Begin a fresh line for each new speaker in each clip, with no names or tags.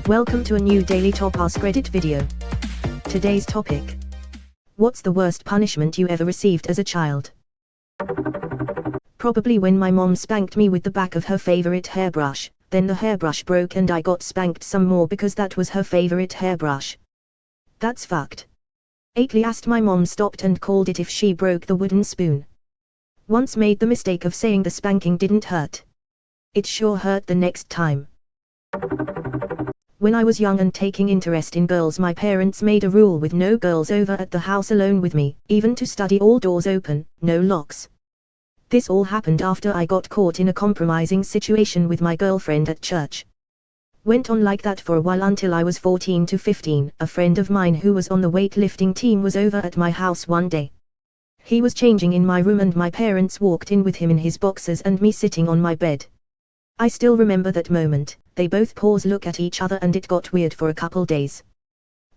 Welcome to a new Daily Top Askreddit video. Today's topic: what's the worst punishment you ever received as a child? Probably when my mom spanked me with the back of her favorite hairbrush, then the hairbrush broke and I got spanked some more because that was her favorite hairbrush. That's fucked. At last my mom stopped and called it if she broke the wooden spoon. Once made the mistake of saying the spanking didn't hurt. It sure hurt the next time. When I was young and taking interest in girls, my parents made a rule with no girls over at the house alone with me, even to study all doors open, no locks. This all happened after I got caught in a compromising situation with my girlfriend at church. Went on like that for a while until I was 14 to 15. A friend of mine who was on the weightlifting team was over at my house one day. He was changing in my room and my parents walked in with him in his boxers and me sitting on my bed. I still remember that moment. They both paused, look at each other, and it got weird for a couple days.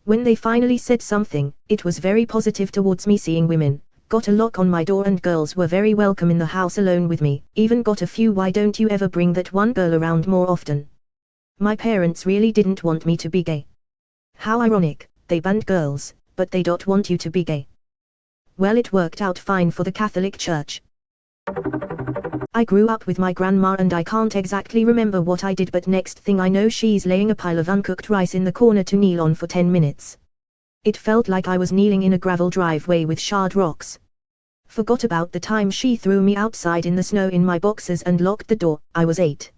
When they finally said something, it was very positive towards me seeing women. Got a lock on my door and girls were very welcome in the house alone with me, even got a few "why don't you ever bring that one girl around more often?" My parents really didn't want me to be gay. How ironic, they banned girls, but they don't want you to be gay. Well, it worked out fine for the Catholic Church. I grew up with my grandma and I can't exactly remember what I did, but next thing I know she's laying a pile of uncooked rice in the corner to kneel on for 10 minutes. It felt like I was kneeling in a gravel driveway with shard rocks. Forgot about the time she threw me outside in the snow in my boxers and locked the door. I was 8.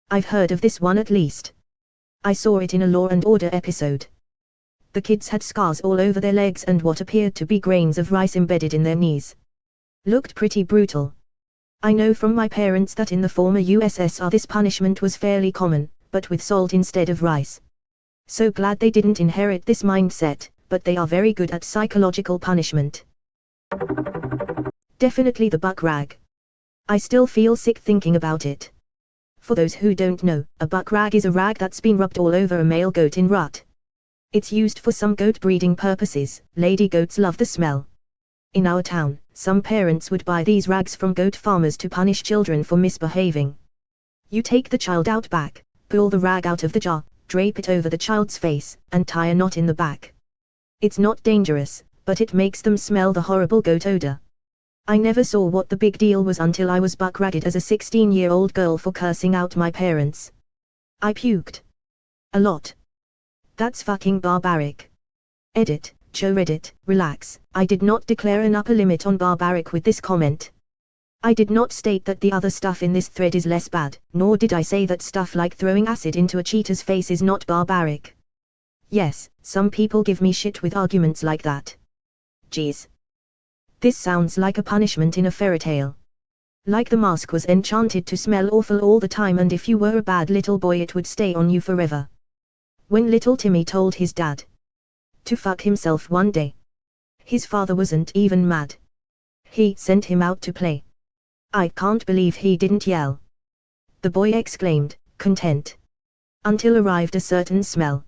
I've heard of this one at least. I saw it in a Law and Order episode. The kids had scars all over their legs and what appeared to be grains of rice embedded in their knees. Looked pretty brutal. I know from my parents that in the former USSR this punishment was fairly common, but with salt instead of rice. So glad they didn't inherit this mindset, but they are very good at psychological punishment. Definitely the buck rag. I still feel sick thinking about it. For those who don't know, a buck rag is a rag that's been rubbed all over a male goat in rut. It's used for some goat breeding purposes. Lady goats love the smell. In our town, some parents would buy these rags from goat farmers to punish children for misbehaving. You take the child out back, pull the rag out of the jar, drape it over the child's face, and tie a knot in the back. It's not dangerous, but it makes them smell the horrible goat odor. I never saw what the big deal was until I was buck-ragged as a 16-year-old girl for cursing out my parents. I puked. A lot. That's fucking barbaric. Edit. Joe Reddit, relax, I did not declare an upper limit on barbaric with this comment. I did not state that the other stuff in this thread is less bad, nor did I say that stuff like throwing acid into a cheetah's face is not barbaric. Yes, some people give me shit with arguments like that. Geez. This sounds like a punishment in a fairy tale. Like the mask was enchanted to smell awful all the time and if you were a bad little boy it would stay on you forever. When little Timmy told his dad to fuck himself one day, his father wasn't even mad. He sent him out to play. I can't believe he didn't yell. The boy exclaimed, content. Until arrived a certain smell.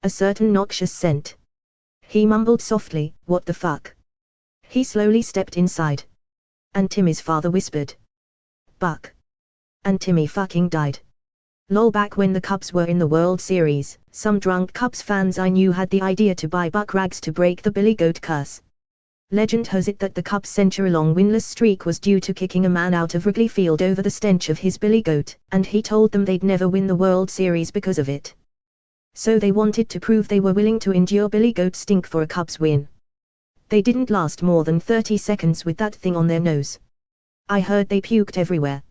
A certain noxious scent. He mumbled softly, "What the fuck?" He slowly stepped inside. And Timmy's father whispered, "Buck." And Timmy fucking died. Lol. Back when the Cubs were in the World Series, some drunk Cubs fans I knew had the idea to buy buck rags to break the Billy Goat curse. Legend has it that the Cubs' century-long winless streak was due to kicking a man out of Wrigley Field over the stench of his Billy Goat, and he told them they'd never win the World Series because of it. So they wanted to prove they were willing to endure Billy Goat stink for a Cubs win. They didn't last more than 30 seconds with that thing on their nose. I heard they puked everywhere.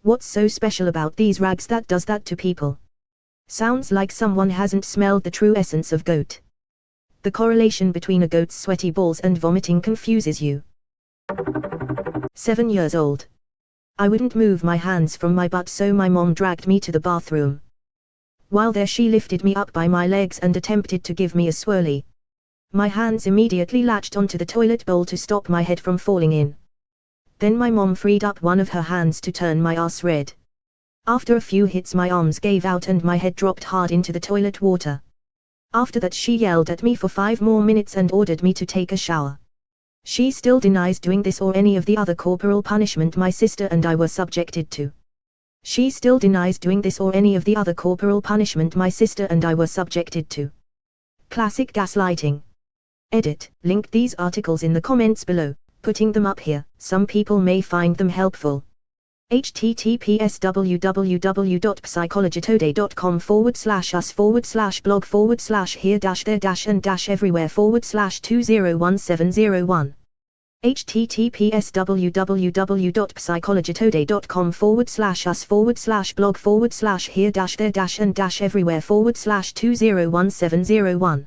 What's so special about these rags that does that to people? Sounds like someone hasn't smelled the true essence of goat. The correlation between a goat's sweaty balls and vomiting confuses you. 7 years old. I wouldn't move my hands from my butt, so my mom dragged me to the bathroom. While there she lifted me up by my legs and attempted to give me a swirly. My hands immediately latched onto the toilet bowl to stop my head from falling in. Then my mom freed up one of her hands to turn my ass red. After a few hits my arms gave out and my head dropped hard into the toilet water. After that she yelled at me for 5 more minutes and ordered me to take a shower. She still denies doing this or any of the other corporal punishment my sister and I were subjected to. She still denies doing this or any of the other corporal punishment my sister and I were subjected to. Classic gaslighting. Edit, link these articles in the comments below, putting them up here, some people may find them helpful. https://us/blog/here-there-and-everywhere//201701 https://us/blog/here-there-and-everywhere/201701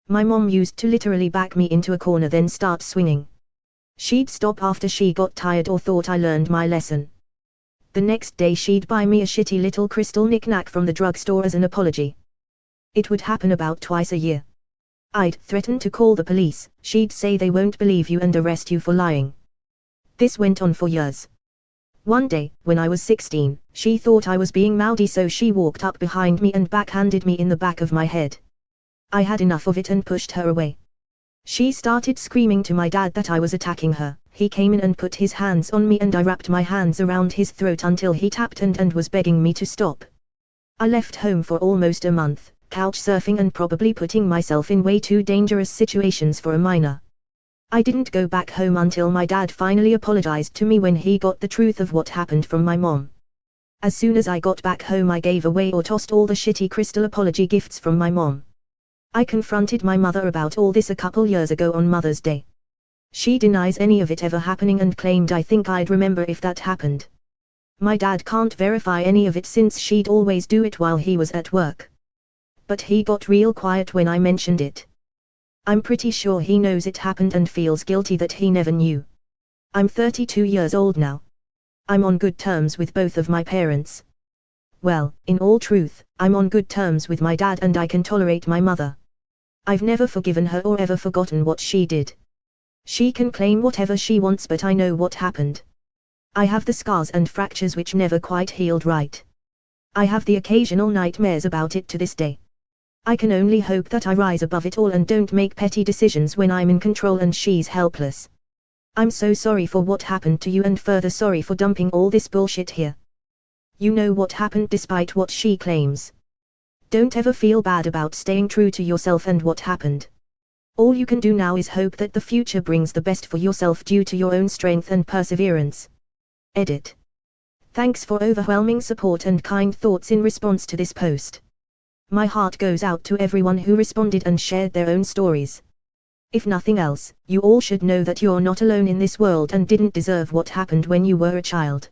My mom used to literally back me into a corner then start swinging. She'd stop after she got tired or thought I learned my lesson. The next day she'd buy me a shitty little crystal knick-knack from the drugstore as an apology. It would happen about twice a year. I'd threaten to call the police, she'd say they won't believe you and arrest you for lying. This went on for years. One day, when I was 16, she thought I was being moody so she walked up behind me and backhanded me in the back of my head. I had enough of it and pushed her away. She started screaming to my dad that I was attacking her. He came in and put his hands on me and I wrapped my hands around his throat until he tapped and was begging me to stop. I left home for almost a month, couch surfing and probably putting myself in way too dangerous situations for a minor. I didn't go back home until my dad finally apologized to me when he got the truth of what happened from my mom. As soon as I got back home I gave away or tossed all the shitty crystal apology gifts from my mom. I confronted my mother about all this a couple years ago on Mother's Day. She denies any of it ever happening and claimed I think I'd remember if that happened. My dad can't verify any of it since she'd always do it while he was at work. But he got real quiet when I mentioned it. I'm pretty sure he knows it happened and feels guilty that he never knew. I'm 32 years old now. I'm on good terms with both of my parents. Well, in all truth, I'm on good terms with my dad and I can tolerate my mother. I've never forgiven her or ever forgotten what she did. She can claim whatever she wants but I know what happened. I have the scars and fractures which never quite healed right. I have the occasional nightmares about it to this day. I can only hope that I rise above it all and don't make petty decisions when I'm in control and she's helpless. I'm so sorry for what happened to you and further sorry for dumping all this bullshit here. You know what happened despite what she claims. Don't ever feel bad about staying true to yourself and what happened. All you can do now is hope that the future brings the best for yourself due to your own strength and perseverance. Edit. Thanks for overwhelming support and kind thoughts in response to this post. My heart goes out to everyone who responded and shared their own stories. If nothing else, you all should know that you're not alone in this world and didn't deserve what happened when you were a child.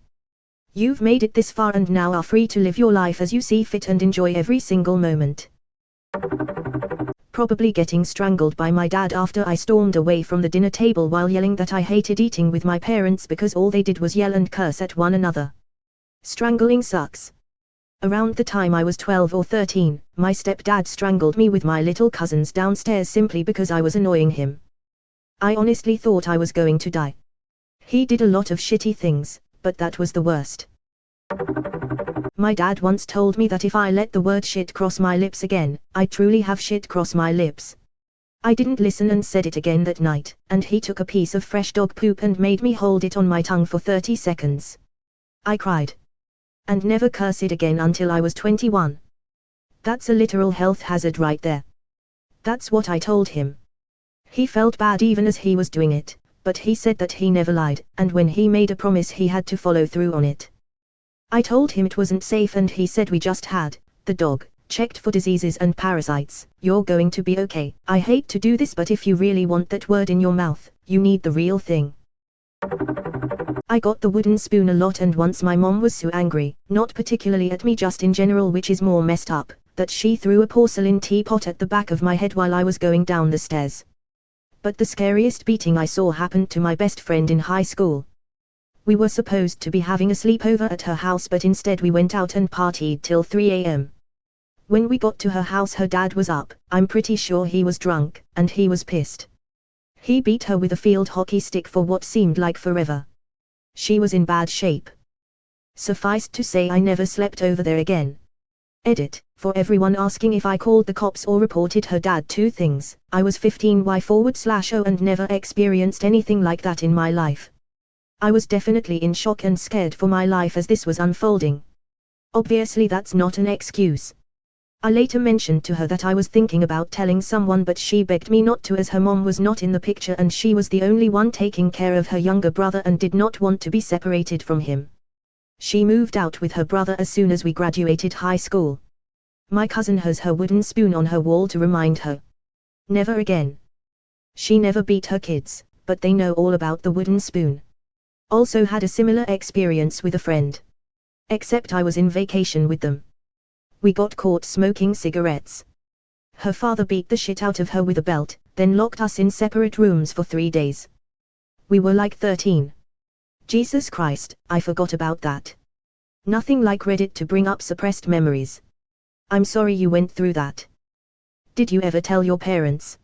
You've made it this far and now are free to live your life as you see fit and enjoy every single moment. Probably getting strangled by my dad after I stormed away from the dinner table while yelling that I hated eating with my parents because all they did was yell and curse at one another. Strangling sucks. Around the time I was 12 or 13, my stepdad strangled me with my little cousins downstairs simply because I was annoying him. I honestly thought I was going to die. He did a lot of shitty things, but that was the worst. My dad once told me that if I let the word shit cross my lips again, I'd truly have shit cross my lips. I didn't listen and said it again that night, and he took a piece of fresh dog poop and made me hold it on my tongue for 30 seconds. I cried. And never cursed again until I was 21. That's a literal health hazard right there. That's what I told him. He felt bad even as he was doing it, but he said that he never lied, and when he made a promise he had to follow through on it. I told him it wasn't safe and he said we just had the dog checked for diseases and parasites. You're going to be okay. I hate to do this but if you really want that word in your mouth, you need the real thing. I got the wooden spoon a lot and once my mom was so angry, not particularly at me just in general which is more messed up, that she threw a porcelain teapot at the back of my head while I was going down the stairs. But the scariest beating I saw happened to my best friend in high school. We were supposed to be having a sleepover at her house but instead we went out and partied till 3 a.m. When we got to her house her dad was up, I'm pretty sure he was drunk, and he was pissed. He beat her with a field hockey stick for what seemed like forever. She was in bad shape. Suffice to say I never slept over there again. Edit, for everyone asking if I called the cops or reported her dad, two things, I was 15y/0 and never experienced anything like that in my life. I was definitely in shock and scared for my life as this was unfolding. Obviously that's not an excuse. I later mentioned to her that I was thinking about telling someone, but she begged me not to as her mom was not in the picture and she was the only one taking care of her younger brother and did not want to be separated from him. She moved out with her brother as soon as we graduated high school. My cousin has her wooden spoon on her wall to remind her. Never again. She never beat her kids, but they know all about the wooden spoon. Also had a similar experience with a friend. Except I was in vacation with them. We got caught smoking cigarettes. Her father beat the shit out of her with a belt, then locked us in separate rooms for 3 days. We were like 13. Jesus Christ, I forgot about that. Nothing like Reddit to bring up suppressed memories. I'm sorry you went through that. Did you ever tell your parents?